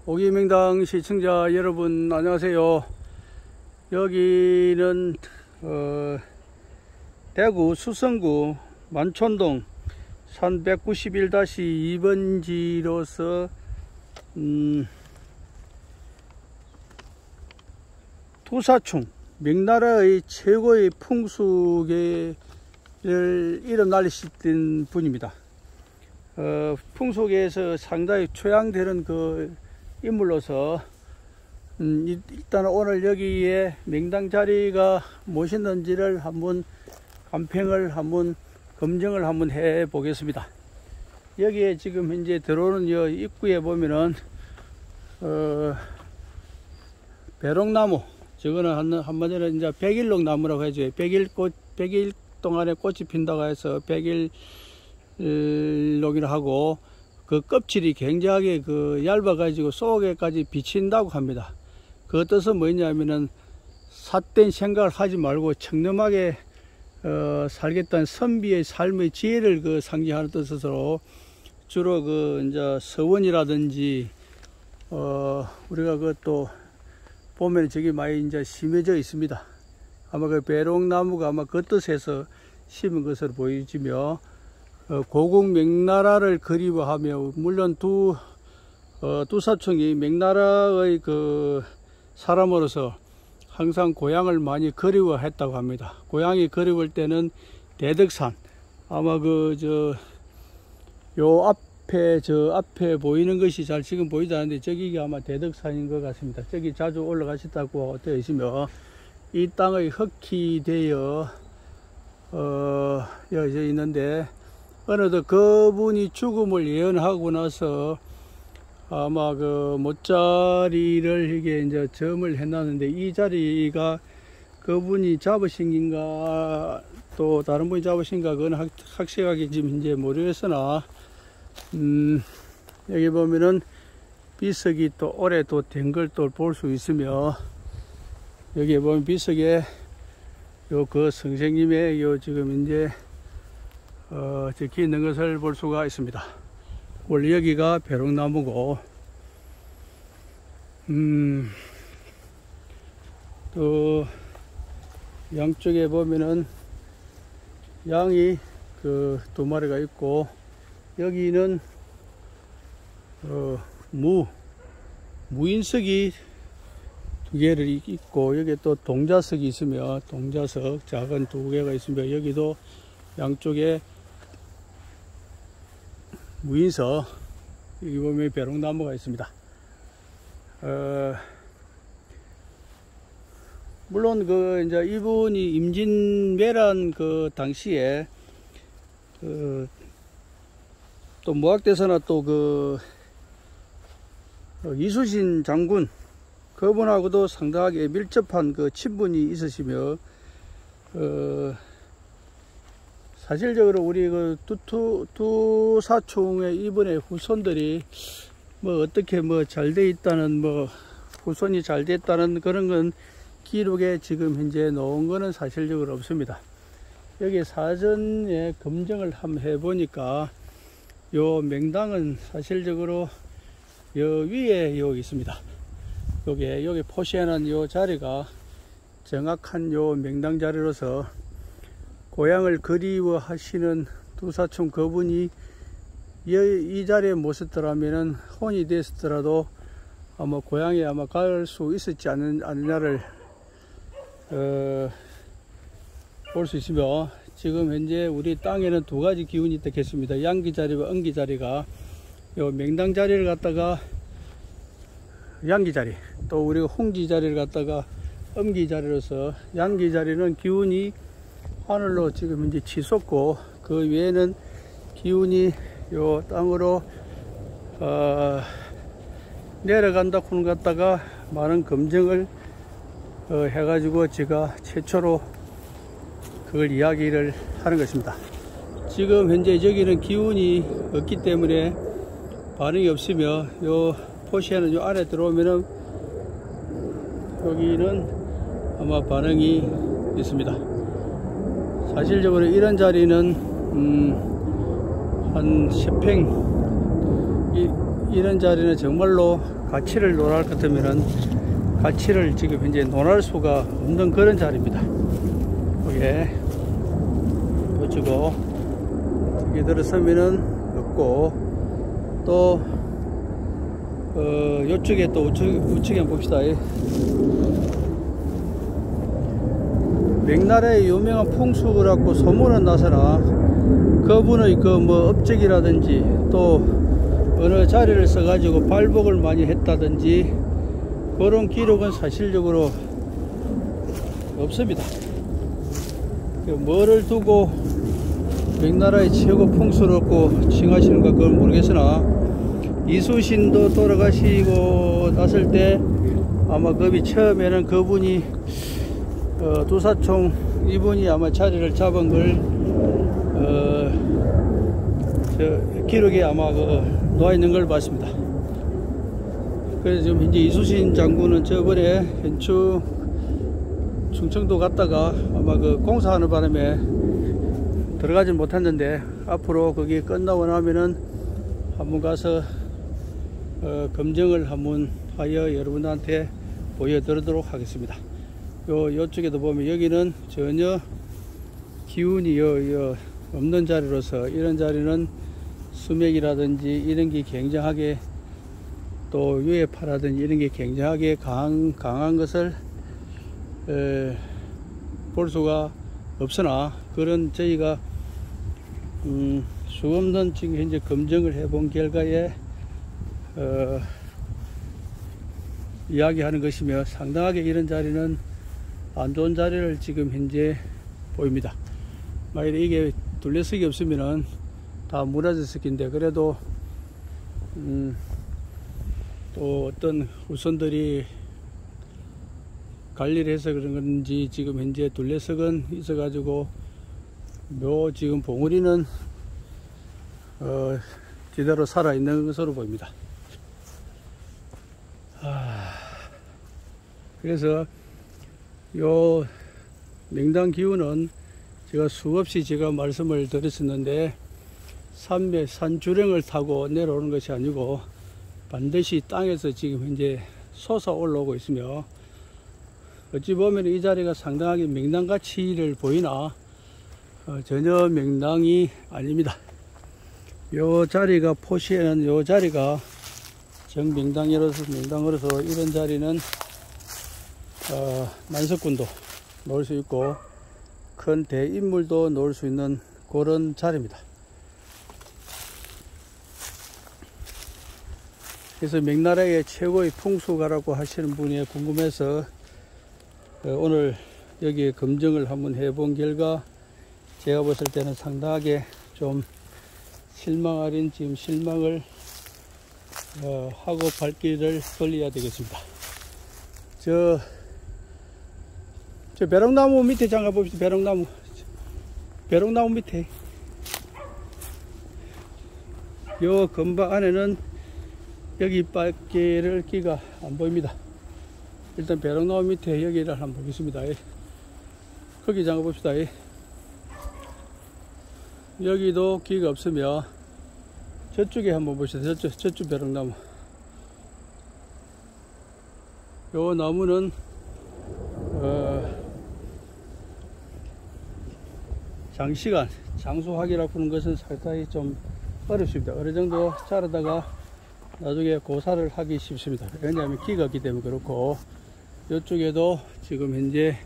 오기명당 시청자 여러분 안녕하세요. 여기는 대구 수성구 만촌동 산 191-2번지로서 두사충 명나라의 최고의 풍수계를 이름 날리신 분입니다. 풍속에서 상당히 초양되는 그 인물로서 일단 오늘 여기에 명당 자리가 무엇이든지를 한번 감평을 한번 검증을 한번 해 보겠습니다. 여기에 지금 현재 들어오는 여 입구에 보면은 배롱나무, 저거는 한마디로 이제 백일록 나무라고 하죠. 100일 동안에 꽃이 핀다고 해서 백일록이라 하고, 그 껍질이 굉장히 그 얇아 가지고 속에까지 비친다고 합니다. 그 뜻은 뭐냐면은 삿된 생각을 하지 말고 청렴하게 살겠다는 선비의 삶의 지혜를 그 상징하는 뜻으로 주로 그 이제 서원이라든지 우리가 그 또 보면 저기 많이 이제 심해져 있습니다. 아마 그 배롱나무가 아마 그 뜻에서 심은 것으로 보여지며, 고국 명나라를 그리워하며, 물론 두사총이 명나라의 그 사람으로서 항상 고향을 많이 그리워했다고 합니다. 고향이 그리울 때는 대덕산, 아마 저 앞에 보이는 것이 잘 지금 보이지 않는데 저기가 아마 대덕산인 것 같습니다. 저기 자주 올라가셨다고 되어 있으며, 이 땅의 흙이 되어 여져 있는데, 어느덧 그분이 죽음을 예언하고 나서 아마 그 못자리를 이게 이제 점을 해놨는데, 이 자리가 그분이 잡으신인가 또 다른 분이 잡으신가 그건 확실하게 지금 이제 모르겠으나, 여기 보면은 비석이 또 오래 또 된 걸 또 볼 수 있으며, 여기 보면 비석에 그 선생님의 지금 이제 적혀 있는 것을 볼 수가 있습니다. 원래 여기가 배롱나무고, 또 양쪽에 보면은 양이 그 2마리가 있고, 여기는 무인석이 2개를 있고, 여기 또 동자석이 있으며, 동자석 작은 2개가 있으며, 여기도 양쪽에 무인석, 여기 보면 배롱나무가 있습니다. 물론 그 이제 이분이 임진왜란 그 당시에 또 무학대사나 또 그 이수신 장군, 그분하고도 상당하게 밀접한 그 친분이 있으시며, 사실적으로 우리 그 두사총의 이번에 후손들이 뭐 어떻게 뭐 잘 돼 있다는, 뭐 후손이 잘 됐다는 그런 건 기록에 지금 현재 놓은 거는 사실적으로 없습니다. 여기 사전에 검증을 한번 해보니까 요 명당은 사실적으로 요 위에 여기 있습니다. 여기 표시해놓은 요 자리가 정확한 요 명당 자리로서, 고향을 그리워하시는 두사총 그분이 이 자리에 모셨더라면은 혼이 됐더라도 아마 고향에 아마 갈 수 있었지 않느냐를 볼 수 있으며, 지금 현재 우리 땅에는 2가지 기운이 있겠습니다. 양기 자리와 음기 자리가, 요 명당 자리를 갖다가 양기 자리, 또 우리가 홍지 자리를 갖다가 음기 자리로서, 양기 자리는 기운이 하늘로 지금 현재 치솟고, 그 외에는 기운이 요 땅으로 내려간다 하는 갖다가 많은 검증을 해가지고 제가 최초로 그걸 이야기를 하는 것입니다. 지금 현재 여기는 기운이 없기 때문에 반응이 없으며, 요 포시에는 요 안에 들어오면은 여기는 아마 반응이 있습니다. 사실적으로 이런 자리는 한 10평 이런 자리는 정말로 가치를 논할 것 같으면은 가치를 지금 현재 논할 수가 없는 그런 자리입니다. 여기에 보시고 여기 들어서면은 없고 또 요쪽에 또 우측에 한번 봅시다. 명나라의 유명한 풍수라고 소문은 나서나 그분의 그 뭐 업적이라든지 또 어느 자리를 써가지고 발복을 많이 했다든지 그런 기록은 사실적으로 없습니다. 뭐를 두고 명나라의 최고 풍수롭고 칭하시는가 그건 모르겠으나 이수신도 돌아가시고 났을 때 아마 그비 처음에는 그분이 도사총 이분이 아마 자리를 잡은 걸 기록에 아마 놓아 있는 걸 봤습니다. 그래서 지금 현재 이수신 장군은 저번에 현충 충청도 갔다가 아마 그 공사하는 바람에 들어가지 못했는데 앞으로 거기 끝나고 나면은 한번 가서 검증을 한번 하여 여러분한테 보여드리도록 하겠습니다. 요쪽에도 보면 여기는 전혀 기운이 없는 자리로서 이런 자리는 수맥이라든지 이런 게 굉장하게 또 유해파라든지 이런 게 굉장하게 강한 것을 볼 수가 없으나 그런 저희가 수없는 지금 현재 검증을 해본 결과에 이야기하는 것이며 상당하게 이런 자리는 안 좋은 자리를 지금 현재 보입니다. 만약에 이게 둘레석이 없으면은 다 무너졌을 텐데 그래도 또 어떤 후손들이 관리를 해서 그런 건지 지금 현재 둘레석은 있어 가지고 묘 지금 봉우리는 제대로 살아있는 것으로 보입니다. 그래서 요 명당 기운은 제가 수없이 제가 말씀을 드렸었는데 산주령을 타고 내려오는 것이 아니고 반드시 땅에서 지금 현재 솟아 올라오고 있으며 어찌 보면 이 자리가 상당하게 명당 가치를 보이나 전혀 명당이 아닙니다. 요 자리가 포시에는 요 자리가 정명당으로서 이런 자리는 만석군도 놓을 수 있고 큰 대인물도 놓을 수 있는 그런 자리입니다. 그래서 명나라의 최고의 풍수가라고 하시는 분이 궁금해서 오늘 여기에 검증을 한번 해본 결과 제가 봤을 때는 상당하게 좀 실망 아닌 지금 실망을 하고 발길을 돌려야 되겠습니다. 저 벼룩나무 밑에 잠깐 봅시다. 벼룩나무 밑에 요 건바 안에는 여기 밖에를 끼가 안 보입니다. 일단 벼룩나무 밑에 여기를 한번 보겠습니다. 거기 잠깐 봅시다. 여기도 끼가 없으며 저쪽에 한번 보시다. 저쪽 벼룩나무. 요 나무는 장시간 장수하기라고 하는 것은 상당히 좀 어렵습니다. 어느 정도 자르다가 나중에 고사를 하기 쉽습니다. 왜냐하면 기가 없기 때문에 그렇고 이쪽에도 지금 현재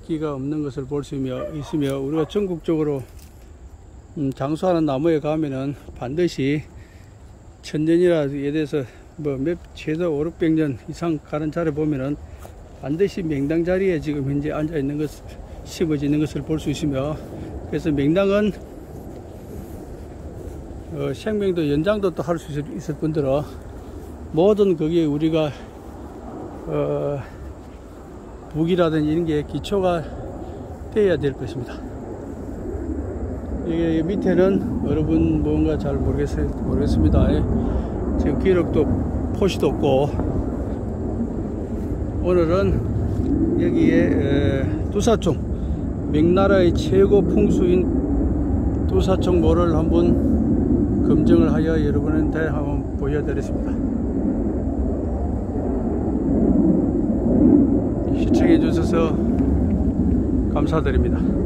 기가 없는 것을 볼 수 있으며 우리가 전국적으로 장수하는 나무에 가면은 반드시 천년이라에 대해서 뭐 최소 500~600년 이상 가는 자리 보면은 반드시 명당 자리에 지금 현재 앉아 있는 것, 심어져 있는 것을 볼 수 있으며 그래서 명당은 생명도 연장도 또 할 수 있을 뿐더러 모든 거기에 우리가 무기라든지 이런 게 기초가 되어야 될 것입니다. 이게 밑에는 여러분 뭔가 잘 모르겠습니다. 지금 기록도 표시도 없고 오늘은 여기에 두사총 명나라의 최고 풍수인 두사총 모를 한번 검증을 하여 여러분한테 한번 보여드렸습니다. 시청해 주셔서 감사드립니다.